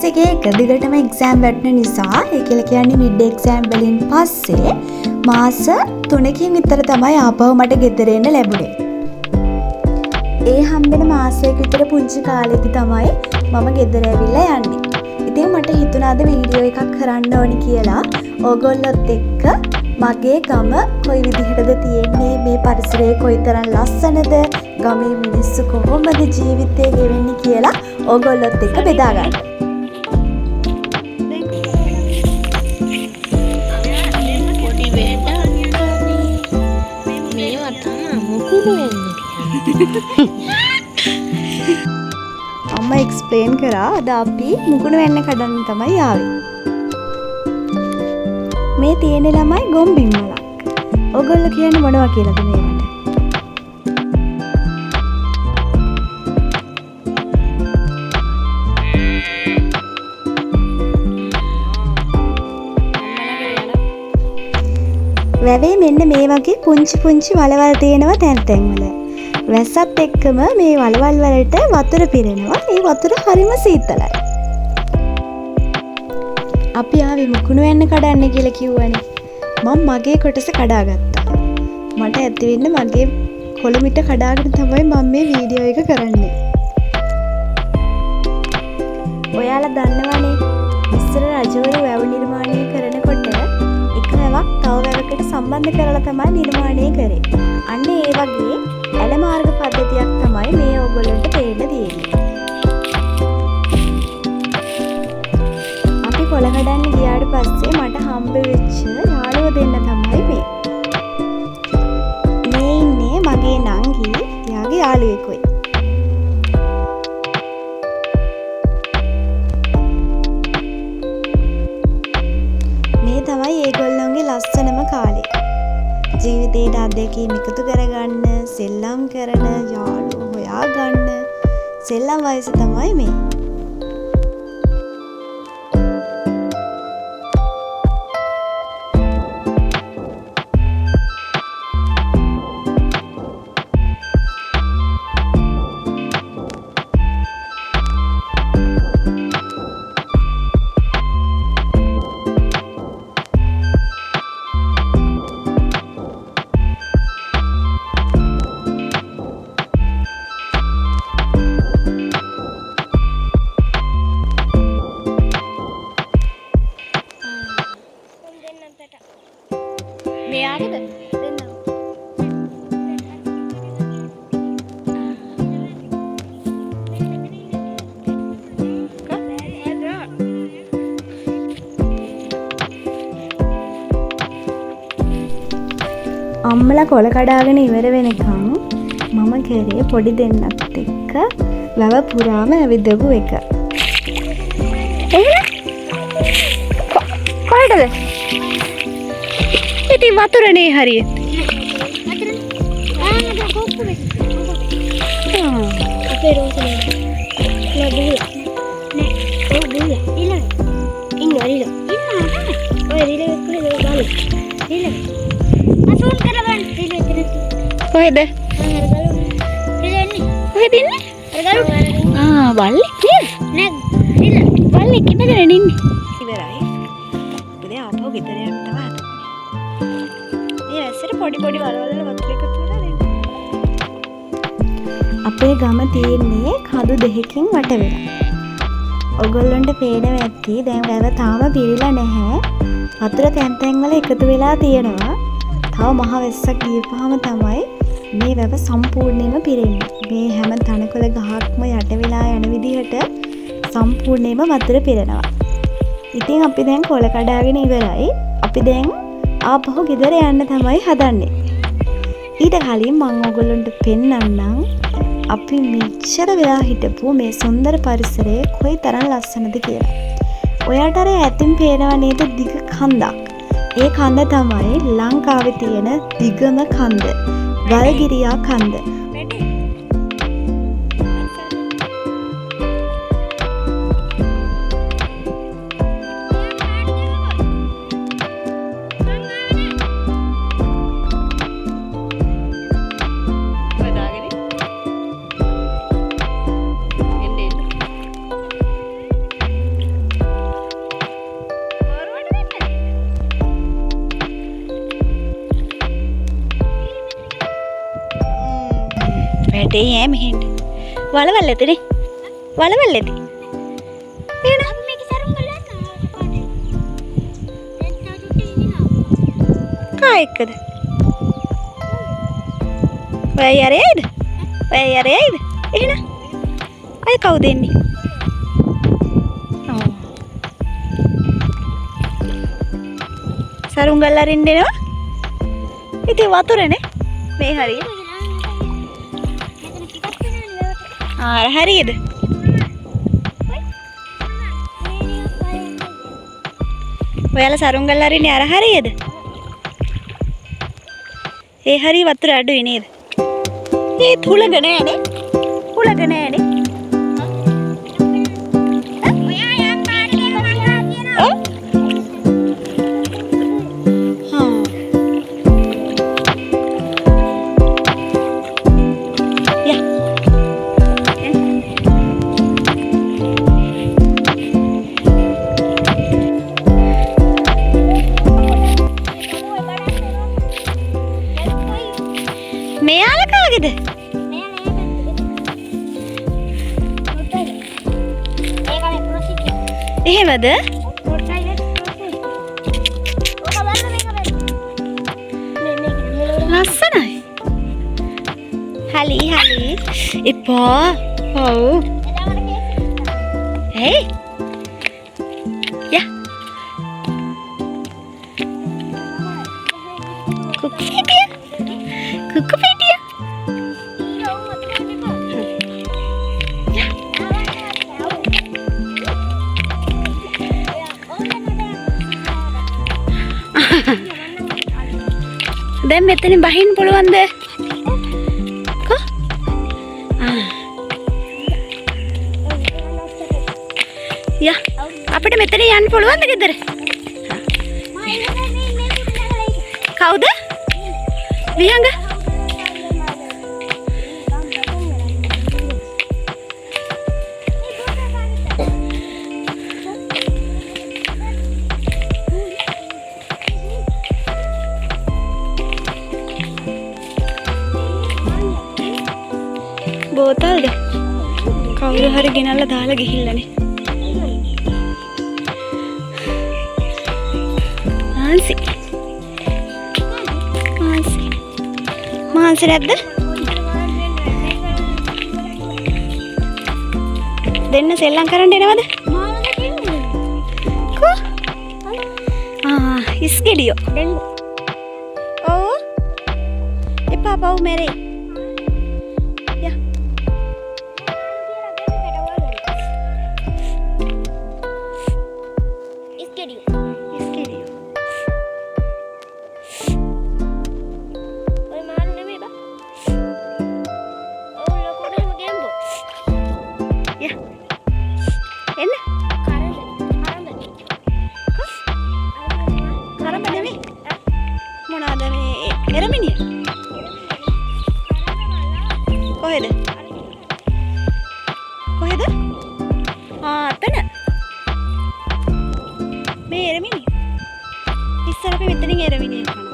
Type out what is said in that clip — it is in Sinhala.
එකේ එක දිගටම එක්සෑම් වැටෙන නිසා ඒ කියලා කියන්නේ මිඩ් එක්සෑම් වලින් පස්සේ මාස 3කින් විතර තමයි ආපහු මට ගෙදර එන්න ලැබුණේ. ඒ හම්බෙන මාසයක විතර පුංචි කාලෙදි තමයි මම ගෙදර ඇවිල්ලා යන්නේ. ඉතින් මට හිතුණා අද වීඩියෝ එකක් කරන්න ඕනි කියලා. ඕගොල්ලොත් එක්ක මගේ ගම කොයි විදිහටද තියෙන්නේ, මේ පරිසරය කොයිතරම් ලස්සනද, ගමේ මිනිස්සු කොහොමද ජීවිතේ ගෙවෙන්නේ කියලා ඕගොල්ලොත් එක්ක බෙදා ගන්න. අම්මා එක්ස්ප්ලේන් කරා අද අපි මුකුණු වෙන්න කඩන්න තමයි ආවේ. මේ තියෙන ළමයි ගොම්බිම්මලක්. ඔයගොල්ලෝ කියන්නේ මොනවා කියලාද මේකට? වැවේ මෙන්න මේ වගේ පුංචි පුංචි වලවල් තියෙනවා තැන් තැන්වල. වැස්සත් එක්කම මේ වලවල් වලට වතුර පිරෙනවා. ඒ වතුර හරිම සීතලයි. අපි ආවේ මුකුණු වෙන්න කඩන්න කියලා කිව්වනේ. මම මගේ කොටස කඩාගත්තා. මට ඇති වෙන්න මගේ කොළමිට කඩාගෙන තමයි මම මේ වීඩියෝ එක කරන්නේ. ඔයාලා දන්නවනේ ඉස්සර රජවරු වැව් නිර්මාණය කරනකොට එක වැවක් තව වැවකට සම්බන්ධ කරලා තමයි නිර්මාණය කරේ. අන්න ඒ වගේ ඇල මාර්ග පද්ධතියක් තමයි මේ ඕගොල්ලන්ට පේන්න තියෙන්නේ. අපි කොළ කඩන්න ගියාට පස්සේ මට හම්බ වෙච්ච යාළුවෝ දෙන්න තමයි මේ. මේ ඉන්නේ මගේ නංගි, එයාගේ යාළුවෙකුයි. මේ තමයි ඒගොල්ලන්ගේ ලස්සනම කාලේ. ජීවිතේට අත්දැකීම් එකතු කරගන්න, සෙල්ලම් කරන, යාළුවෝ හොයාගන්න සෙල්ලම් වයස තමයි මේ. අම්මලා කොළ කඩාගෙන ඉවර වෙනකම් මම කරේ පොඩි දෙන්නත් එක්ක වැව පුරාම ඇවිදපු එක. කොහෙටද? ඉතින් වතුරනේ හරියට. අපේ රෝසනේ. ලබුලා. නේ. ඔය බුලා. ඉන්න. ඉන්න. ඔය රිලෙ කොහෙද බලන්න. රිලෙ. අසුන් කරවන්න රිලෙ ඉතින්. කොහෙද? කොහෙද ඉන්නේ? වල්ලේ නෑ රිලෙ. වල්ලේ කිනගෙන ඉන්නේ. ඉවරයි. ඉතින් ආපහු ගෙදර යන්න තමයි. මේ ඇස්සට පොඩි පොඩි වලවල වතුර එකතු වෙලා දෙන්න. අපේ ගම තියෙන්නේ කඳු දෙකකින් වට වෙලා. ඔයගොල්ලන්ට පේනවා ඇති දැන් වැව තාම පිරීලා නැහැ. වතුර තැන් තැන් වල එකතු වෙලා තියෙනවා. තව මහ වැස්සක් ගියපුවාම තමයි මේ වැව සම්පූර්ණයෙන්ම පිරෙන්නේ. මේ හැම තනකොළ ගහක්ම යට වෙලා යන විදිහට සම්පූර්ණයෙන්ම වතුර පිරෙනවා. ඉතින් අපි දැන් කොළ කඩාගෙන ඉවරයි. අපි දැන් ආපහු ගෙදර යන්න තමයි හදන්නේ. ඊට කලින් මම ඔයගොල්ලන්ට පෙන්නන්නම් අපි මෙච්චර වෙලා හිටපු මේ සුන්දර පරිසරය කොයි තරම් ලස්සනද කියලා. ඔයාට අර ඇතින් පේනව නේද දිග කන්දක්. ඒ කන්ද තමයි ලංකාවේ තියෙන දිගම කන්ද. ගල්ගිරියා කන්ද. තේ ඈ මෙහෙන්න. වලවල් ඇතනේ. වලවල් ඇති. එන අපි මේක සරුම් කරලා කා එක්කද? ඔය යරේද? ඔය යරේද? එහෙනම් අය කවුද එන්නේ? ඔව්. සරුම් ගල්ලා අරින්න එනවා. ඉතින් වතුරනේ. මේ හරිය. හරියද? ඔයාලා සරුම් ගල්ලා අරින්නේ අර හරියද? ඒ හරිය වතුර අඩුයි නේද? ඒ තුලග නෑනේ. උලග නෑනේ. මෙයාලා කාගේද? එහෙමද? ලස්සනයි. හලි හලි. එපා. ඔව්. හේ. යා. කුකු පිටිය. කුකු පිටිය. දැන් මෙතනින් බහින්න පුළුවන්ද? කො? යා අපිට මෙතන යන්න පුළුවන්ද ගෙදර? කවුද? විහංග? බෝතල්ද? කවුරු හරි ගෙනල්ලා දාලා ගිහිල්ලානේ. මාන්සි. මාන්සි. මාන්සි නැද්ද? දෙන්න සෙල්ලම් කරන්න එනවද? කො? ඉස්ගෙඩියෝ. දෙන්න. ඔව්. එපා පව් මැරේ. එරමිනිය කොහෙද? කොහෙද? අතන. මේ එරමිනිය. ඉස්සර අපි මෙතනින් එරමිනිය.